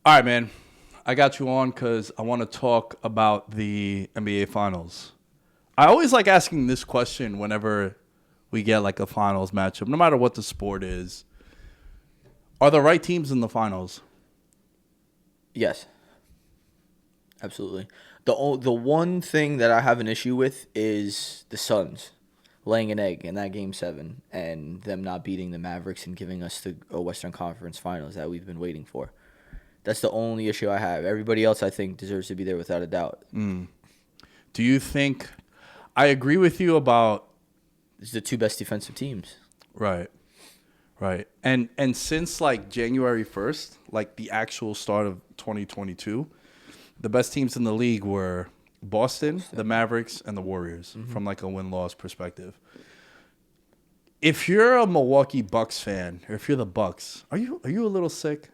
All right, man. I got you on because I want to talk about the NBA Finals. I always like asking this question whenever we get like a finals matchup, no matter what the sport is. Are the right teams in the finals? Yes, absolutely. The one thing that I have an issue with is the Suns laying an egg in that Game 7 and them not beating the Mavericks and giving us the Western Conference Finals that we've been waiting for. That's the only issue I have. Everybody else, I think, deserves to be there without a doubt. Do you think – I agree with you about – It's the two best defensive teams. Right. And since like January 1st, like the actual start of 2022, the best teams in the league were Boston, the Mavericks, and the Warriors from like a win-loss perspective. If you're a Milwaukee Bucks fan, or if you're the Bucks, are you a little sick?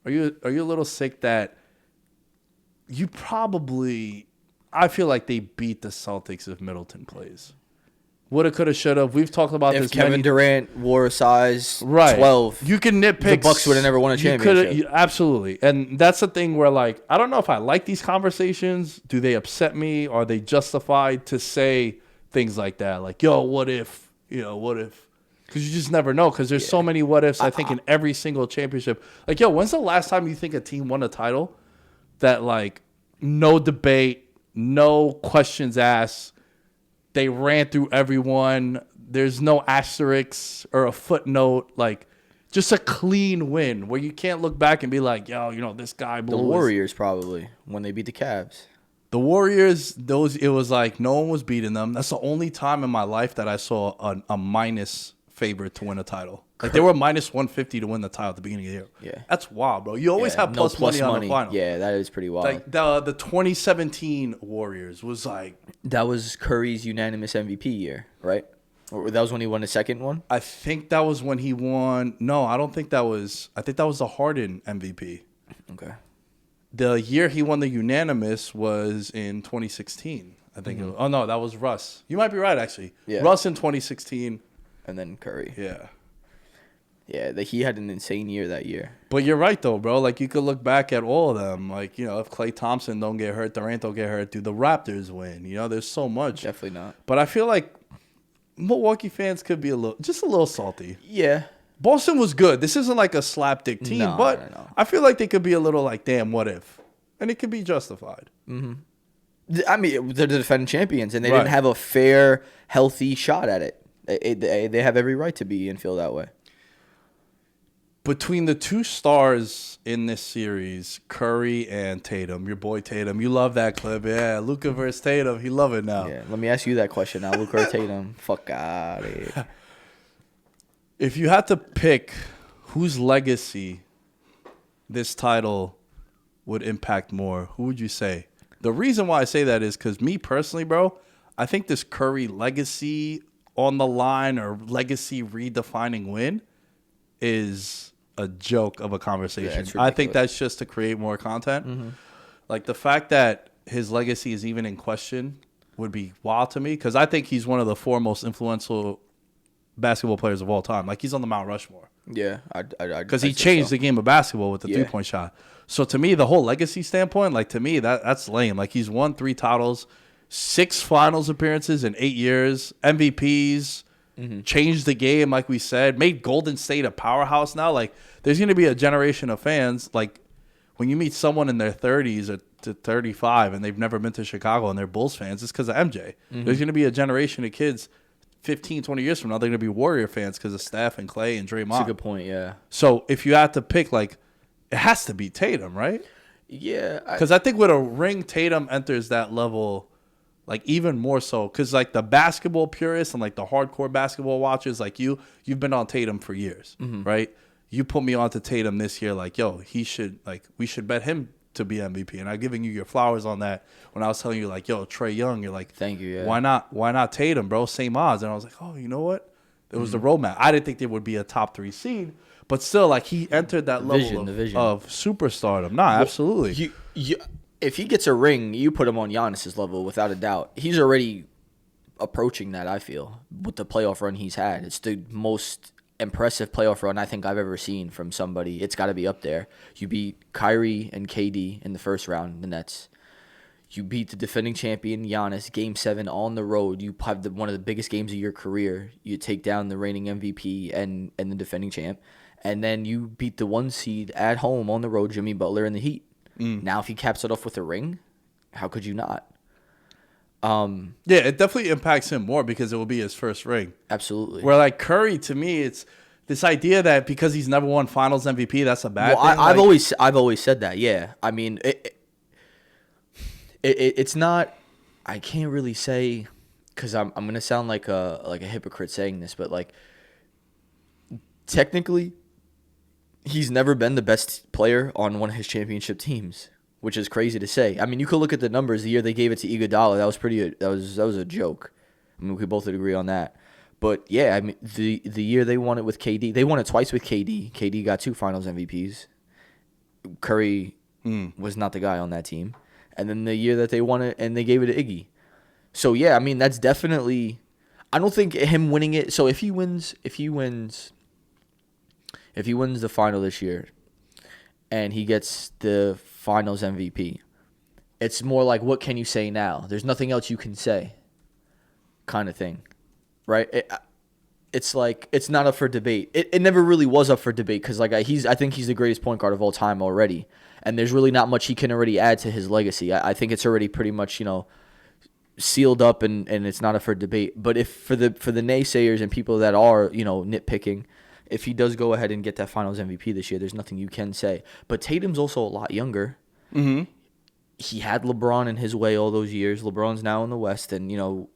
Are you a little sick that you probably – I feel like they beat the Celtics if Middleton plays. Woulda, coulda, shoulda. We've talked about If this. Kevin Durant wore a size 12, you can nitpick. the Bucks would have never won a championship. Absolutely. And that's the thing where, like, I don't know if I like these conversations. Do they upset me? Are they justified to say things like that? Like, yo, what if? What if? Because you just never know because there's so many what ifs, I think, in every single championship. Like, yo, when's the last time you think a team won a title that, like, no debate, no questions asked, they ran through everyone. There's no asterisks or a footnote. Like, just a clean win where you can't look back and be like, yo, this guy blew The Warriors probably when they beat the Cavs. The Warriors, it was like no one was beating them. That's the only time in my life that I saw a minus favorite to win a title. Like, they were minus 150 to win the title at the beginning of the year. Yeah. That's wild, bro. You always have plus money on the final. Yeah, that is pretty wild. Like, the 2017 Warriors was like... That was Curry's unanimous MVP year, right? Or that was when he won the second one? I think that was when he won... No, I don't think that was... I think that was the Harden MVP. Okay. The year he won the unanimous was in 2016. I think. Oh, no, that was Russ. You might be right, actually. Yeah. Russ in 2016. And then Curry. Yeah. Yeah, he had an insane year that year. But you're right, though, bro. Like, you could look back at all of them. Like, if Klay Thompson don't get hurt, Durant don't get hurt, do the Raptors win? There's so much. Definitely not. But I feel like Milwaukee fans could be just a little salty. Yeah. Boston was good. This isn't like a slapdick team, but No. I feel like they could be a little like, damn, what if? And it could be justified. I mean, they're the defending champions, and they Right. didn't have a fair, healthy shot at it. They have every right to be and feel that way. Between the two stars in this series, Curry and Tatum, your boy Tatum, you love that clip. Yeah, Luka versus Tatum. He love it now. Yeah, let me ask you that question now. Luka or Tatum? Fuck out of here. If you had to pick whose legacy this title would impact more, who would you say? The reason why I say that is because me personally, bro, I think this Curry legacy on the line or legacy redefining win is a joke of a conversation. Yeah, I think that's just to create more content. Like, the fact that his legacy is even in question would be wild to me because I think he's one of the four most influential basketball players of all time. Like, he's on the Mount Rushmore. Yeah, Because he changed the game of basketball with the three-point shot. So, to me, the whole legacy standpoint, like, to me, that's lame. Like, he's won 3 titles, 6 finals appearances in 8 years, MVPs, changed the game, like we said, made Golden State a powerhouse now. Like, there's going to be a generation of fans, like, when you meet someone in their 30s or to 35 and they've never been to Chicago and they're Bulls fans, it's because of MJ. There's going to be a generation of kids 15, 20 years from now, they're going to be Warrior fans because of Steph and Clay and Draymond. That's a good point, yeah. So, if you had to pick, like, it has to be Tatum, right? Yeah. Because I think with a ring, Tatum enters that level, like, even more so. Because, like, the basketball purists and, like, the hardcore basketball watchers, like you've been on Tatum for years, right? You put me onto Tatum this year, like, yo, we should bet him to be MVP. And I'm giving you your flowers on that when I was telling you, like, yo, Trae Young, you're like, thank you, yeah. Why not Tatum, bro? Same odds. And I was like, oh, you know what? It was the roadmap. I didn't think there would be a top 3 seed. But still, like, he entered that level of superstardom. Nah, absolutely. If he gets a ring, you put him on Giannis's level without a doubt. He's already approaching that, I feel, with the playoff run he's had. It's the most impressive playoff run I think I've ever seen from somebody. It's got to be up there. You beat Kyrie and KD in the first round, the Nets. You beat the defending champion Giannis, Game 7 on the road. You have one of the biggest games of your career. You take down the reigning MVP and the defending champ. And then you beat the 1 seed at home on the road, Jimmy Butler and the Heat. Now if he caps it off with a ring, how could you not? Yeah, it definitely impacts him more because it will be his first ring. Absolutely. Where like Curry, to me, it's this idea that because he's never won Finals MVP, that's a bad thing. I've always said that. Yeah, I mean, it's not. I can't really say because I'm gonna sound like a hypocrite saying this, but like technically, he's never been the best player on one of his championship teams, which is crazy to say. I mean, you could look at the numbers. The year they gave it to Iguodala, that was a joke. I mean, we both would agree on that. But yeah, I mean, the year they won it with KD, they won it twice with KD. KD got 2 Finals MVPs. Curry was not the guy on that team. And then the year that they won it and they gave it to Iggy. So yeah, I mean, that's definitely. I don't think him winning it. So if he wins the final this year, and he gets the Finals MVP, it's more like, what can you say now? There's nothing else you can say, kind of thing, right? It's like it's not up for debate. It never really was up for debate because like I think he's the greatest point guard of all time already, and there's really not much he can already add to his legacy. I think it's already pretty much sealed up and it's not up for debate. But if for the naysayers and people that are nitpicking, if he does go ahead and get that Finals MVP this year, there's nothing you can say. But Tatum's also a lot younger. Mm-hmm. He had LeBron in his way all those years. LeBron's now in the West, and the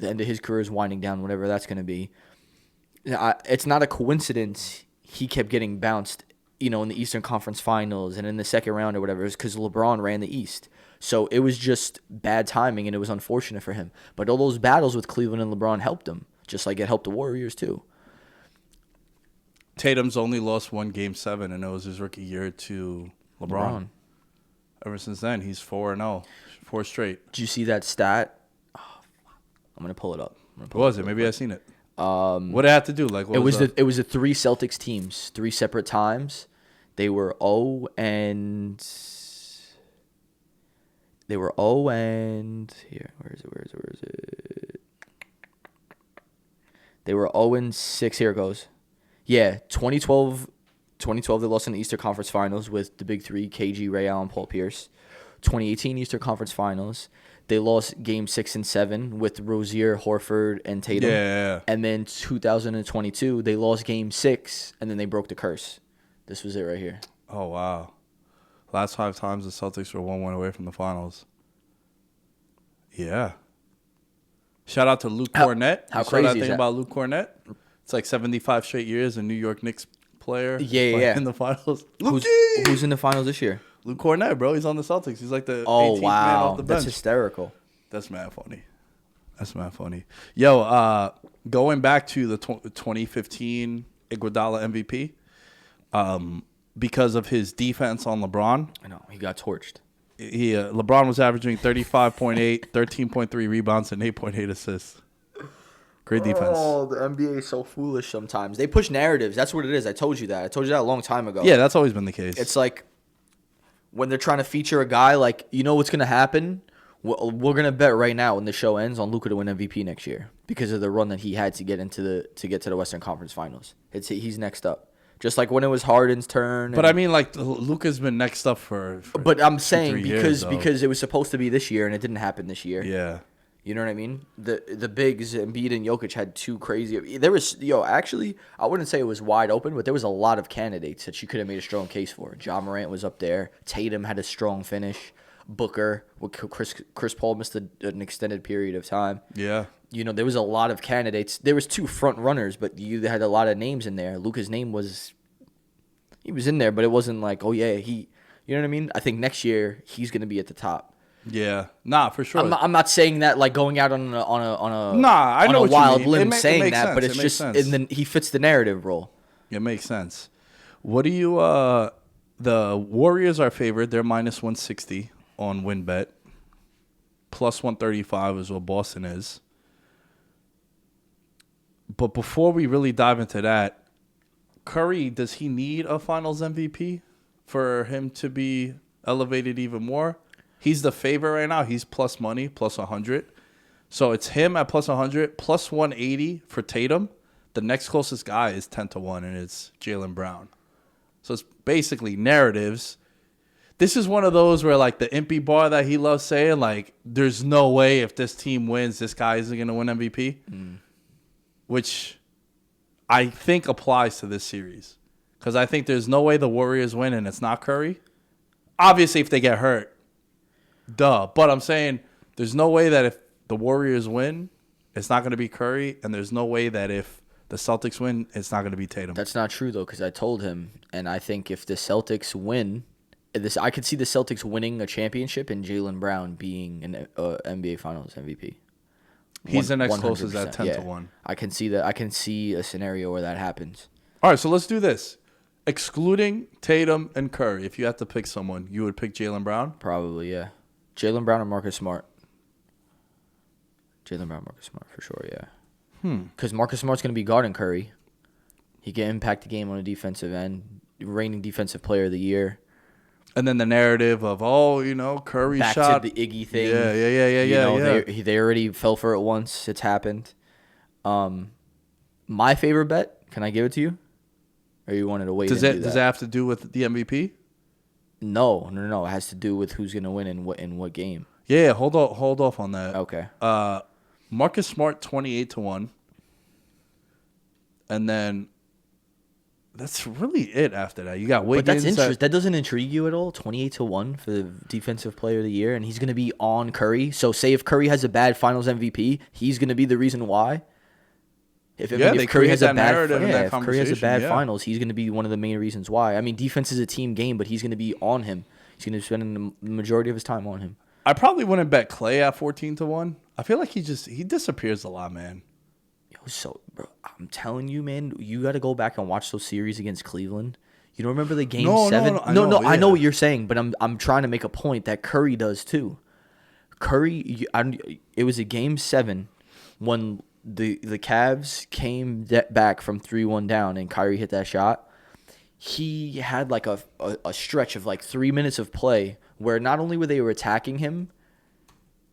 end of his career is winding down, whatever that's going to be. It's not a coincidence he kept getting bounced, in the Eastern Conference Finals and in the second round or whatever. It's because LeBron ran the East. So it was just bad timing, and it was unfortunate for him. But all those battles with Cleveland and LeBron helped him, just like it helped the Warriors too. Tatum's only lost 1 Game 7, and it was his rookie year to LeBron. Ever since then, he's 4-0, 4 straight. Did you see that stat? Oh, I'm gonna pull it up. What was it? Maybe I seen it. What did it have to do? Like, it was the 3 Celtics teams, 3 separate times. They were 0 and here. Where is it? They were 0-6. Here it goes. Yeah, 2012 they lost in the Eastern Conference Finals with the big 3, KG, Ray Allen, Paul Pierce. 2018 Eastern Conference Finals, they lost Game 6 and 7 with Rozier, Horford, and Tatum. Yeah. And then 2022, they lost Game 6, and then they broke the curse. This was it right here. Oh, wow. Last 5 times the Celtics were 1-1 away from the finals. Yeah. Shout out to Luke Cornett. How you crazy saw that is thing that? about Luke Cornett? It's like 75 straight years, a New York Knicks player. Yeah. In the finals. Who's in the finals this year? Luke Cornett, bro. He's on the Celtics. He's like the 18th man off the bench. That's hysterical. That's mad funny. Yo, going back to the 2015 Iguodala MVP, because of his defense on LeBron. I know. He got torched. LeBron was averaging 35.8, 13.3 rebounds, and 8.8 assists. Great defense. Oh, the NBA is so foolish sometimes. They push narratives. That's what it is. I told you that. I told you that a long time ago. Yeah, that's always been the case. It's like when they're trying to feature a guy, like, what's going to happen? We're going to bet right now when the show ends on Luka to win MVP next year because of the run that he had to get to the Western Conference Finals. He's next up. Just like when it was Harden's turn. But I mean, like, Luka's been next up for But I'm saying 2-3 years, because it was supposed to be this year and it didn't happen this year. Yeah. You know what I mean? The bigs, Embiid and Jokic, had 2 crazy. There was, actually, I wouldn't say it was wide open, but there was a lot of candidates that you could have made a strong case for. Ja Morant was up there. Tatum had a strong finish. Booker, Chris Paul missed an extended period of time. Yeah. There was a lot of candidates. There was 2 front runners, but you had a lot of names in there. Luka's name was in there, but it wasn't like, oh yeah, you know what I mean? I think next year he's going to be at the top. Yeah, for sure. I'm not saying that like going out on a I know on a wild limb it saying that, sense. but it's just he fits the narrative role. It makes sense. What do you? The Warriors are favored. They're minus 160 on WinBet. Plus 135 is what Boston is. But before we really dive into that, Curry, does he need a Finals MVP for him to be elevated even more? He's the favorite right now. He's plus money, plus 100. So it's him at plus 100, plus 180 for Tatum. The next closest guy is 10-1, and it's Jaylen Brown. So it's basically narratives. This is one of those where, like, the Impy bar that he loves saying, like, there's no way if this team wins, this guy isn't going to win MVP, which I think applies to this series. Because I think there's no way the Warriors win and it's not Curry. Obviously, if they get hurt, duh. But I'm saying there's no way that if the Warriors win, it's not going to be Curry, and there's no way that if the Celtics win, it's not going to be Tatum. That's not true, though, because I told him, and I think if the Celtics win, I could see the Celtics winning a championship and Jaylen Brown being an NBA Finals MVP. He's the next closest at 10-1. I can see that. I can see a scenario where that happens. All right, so let's do this. Excluding Tatum and Curry, if you had to pick someone, you would pick Jaylen Brown? Probably, yeah. Jaylen Brown or Marcus Smart. Jaylen Brown, Marcus Smart, for sure, yeah. Because Marcus Smart's going to be guarding Curry. He can impact the game on the defensive end. Reigning Defensive Player of the Year. And then the narrative of, Curry back shot. to the Iggy thing. Yeah. They already fell for it once. It's happened. My favorite bet, can I give it to you? Or you wanted to wait Does it have to do with the MVP? No. It has to do with who's going to win in what game. Yeah, hold off on that. Okay. Marcus Smart 28-1. And then that's really it after that. You got Wiggins. But that's interesting. That doesn't intrigue you at all? 28-1 for the Defensive Player of the Year, and he's going to be on Curry. So say if Curry has a bad Finals MVP, he's going to be the reason why. If Curry has a bad Finals, he's going to be one of the main reasons why. I mean, defense is a team game, but he's going to be on him. He's going to spend the majority of his time on him. I probably wouldn't bet Clay at 14-1. I feel like he disappears a lot, man. So, bro, I'm telling you, man, you got to go back and watch those series against Cleveland. You don't remember the game 7? No, I know what you're saying, but I'm trying to make a point that Curry does too. It was a game 7 when the Cavs came back from 3-1 down and Kyrie hit that shot. He had like a stretch of like 3 minutes of play where not only were they attacking him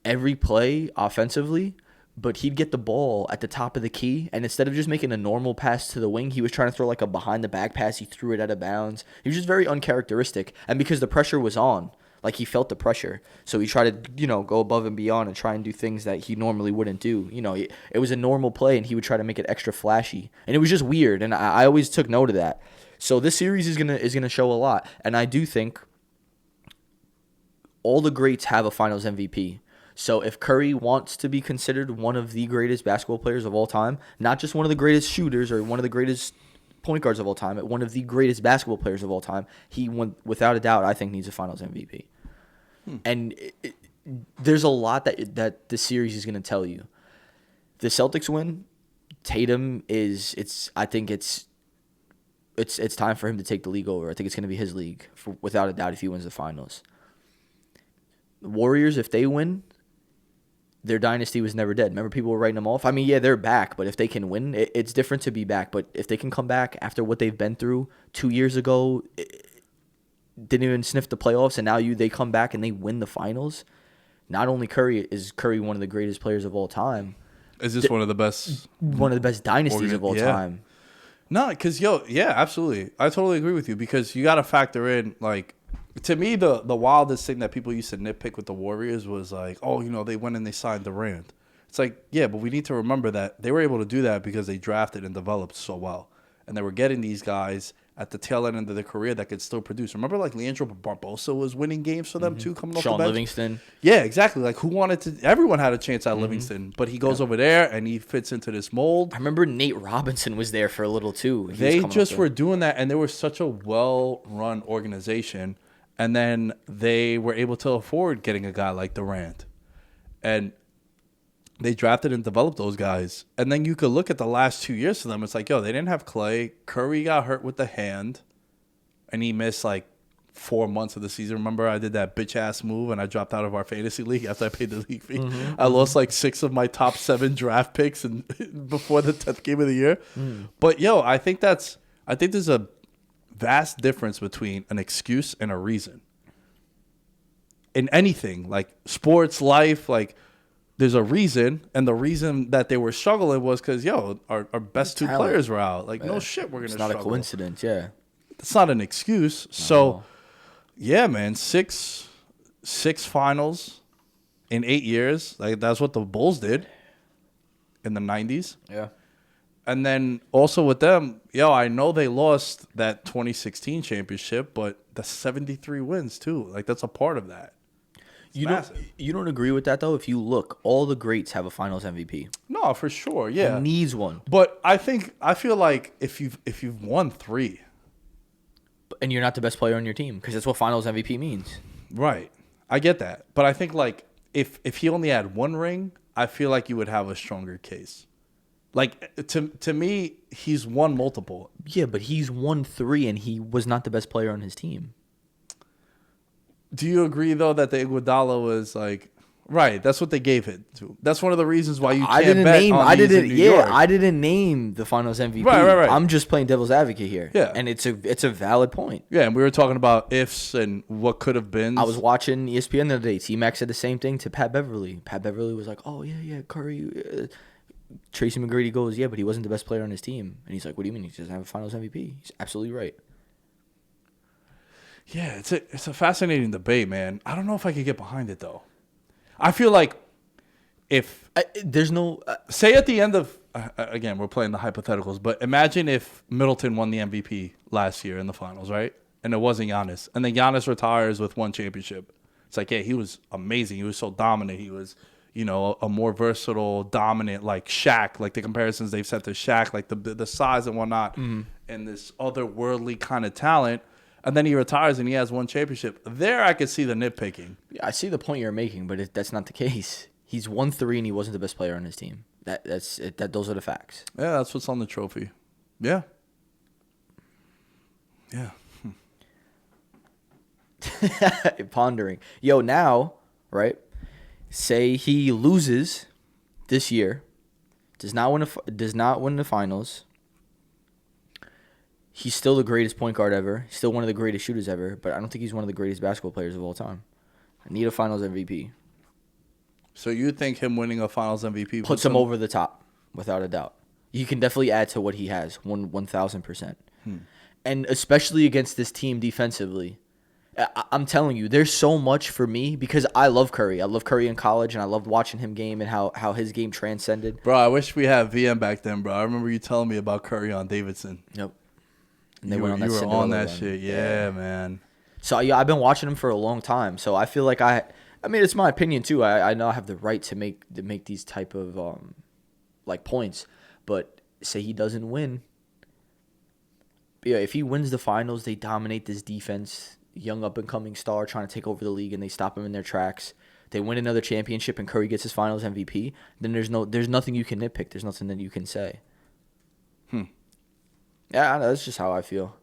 every play offensively, but he'd get the ball at the top of the key, and instead of just making a normal pass to the wing, he was trying to throw like a behind-the-back pass. He threw it out of bounds. He was just very uncharacteristic, and because the pressure was on, like he felt the pressure, so he tried to, go above and beyond and try and do things that he normally wouldn't do. It was a normal play, and he would try to make it extra flashy, and it was just weird, and I always took note of that. So this series is gonna show a lot, and I do think all the greats have a Finals MVP. So if Curry wants to be considered one of the greatest basketball players of all time, not just one of the greatest shooters or one of the greatest point guards of all time, but one of the greatest basketball players of all time, he, without a doubt, I think needs a Finals MVP. And there's a lot that this series is going to tell you. The Celtics win. Tatum I think it's time for him to take the league over. I think it's going to be his league, without a doubt, if he wins the Finals. The Warriors, if they win, their dynasty was never dead. Remember, people were writing them off? I mean, yeah, they're back, but if they can win, it's different to be back. But if they can come back after what they've been through 2 years ago, didn't even sniff the playoffs, and now they come back and they win the Finals. Not only is Curry one of the greatest players of all time. Is this one of the best? One of the best dynasties of all time. No, because, absolutely. I totally agree with you, because you got to factor in, like, to me, the wildest thing that people used to nitpick with the Warriors was like, they went and they signed Durant. It's like, yeah, but we need to remember that they were able to do that because they drafted and developed so well. And they were getting these guys at the tail end of their career that could still produce. Remember, like, Leandro Barbosa was winning games for them, too, coming off the bench? Sean Livingston. Yeah, exactly. Like, everyone had a chance at Livingston, but he goes over there and he fits into this mold. I remember Nate Robinson was there for a little, too. They just were doing that, and they were such a well-run organization. And then they were able to afford getting a guy like Durant. And they drafted and developed those guys. And then you could look at the last 2 years for them. It's like, they didn't have Clay. Curry got hurt with the hand. And he missed like 4 months of the season. Remember, I did that bitch-ass move and I dropped out of our fantasy league after I paid the league fee. I lost like 6 of my top 7 draft picks before the 10th game of the year. But, I think that's I think there's a vast difference between an excuse and a reason. In anything, like sports, life, like there's a reason, and the reason that they were struggling was because, our best two Talent. players were out. Like, no shit, we're going to It's not struggle. a coincidence, yeah. It's not an excuse. So, yeah, man, six finals in 8 years. Like, that's what the Bulls did in the 90s. Yeah. And then also with them, I know they lost that 2016 championship, but the 73 wins too. Like, that's a part of that. You don't agree with that, though? If you look, all the greats have a finals MVP. No, for sure, yeah. He needs one. But I feel like if you've won 3, And you're not the best player on your team, because that's what finals MVP means. right? I get that, but I think like if he only had 1 ring, I feel like you would have a stronger case. Like to me, he's won multiple. Yeah, but he's won 3, and he was not the best player on his team. Do you agree though that the Iguodala was like right? That's what they gave it to. That's one of the reasons why you can't bet on these in New York. I didn't name the finals MVP. Right. I'm just playing devil's advocate here. Yeah. And it's a valid point. Yeah, and we were talking about ifs and what could have been. I was watching ESPN the other day. T-Mac said the same thing to Pat Beverly. Pat Beverly was like, "Oh yeah, Curry." Tracy McGrady goes, "Yeah, but he wasn't the best player on his team." And he's like, "What do you mean? He doesn't have a finals MVP?" He's absolutely right. Yeah, it's a fascinating debate, man. I don't know if I could get behind it though. I feel like if there's no say at the end of again, we're playing the hypotheticals, but imagine if Middleton won the MVP last year in the finals, right? And it wasn't Giannis, and then Giannis retires with 1 championship. It's like, yeah, he was amazing. He was so dominant. He was, a more versatile, dominant, like Shaq, like the comparisons they've set to Shaq, like the size and whatnot, and this otherworldly kind of talent. And then he retires and he has 1 championship. There, I could see the nitpicking. I see the point you're making, but that's not the case. He's won 3 and he wasn't the best player on his team. That's it. Those are the facts. Yeah, that's what's on the trophy. Yeah. Yeah. Pondering. Now, right? Say he loses this year, does not win the finals. He's still the greatest point guard ever. He's still one of the greatest shooters ever, but I don't think he's one of the greatest basketball players of all time. I need a finals MVP. So you think him winning a finals MVP puts him over the top, without a doubt. You can definitely add to what he has, 1,000%. And especially against this team defensively. I'm telling you, there's so much for me because I love Curry. I love Curry in college, and I loved watching him game and how his game transcended. Bro, I wish we had VM back then, bro. I remember you telling me about Curry on Davidson. Yep. And you were on that shit. Yeah, man. So, I've been watching him for a long time. So, I feel like I mean, it's my opinion, too. I know I have the right to make these type of, points. But say he doesn't win. Yeah, if he wins the finals, they dominate this defense. Young up-and-coming star trying to take over the league, and they stop him in their tracks. They win another championship, and Curry gets his finals MVP. Then there's nothing you can nitpick. There's nothing that you can say. Yeah, I know, that's just how I feel.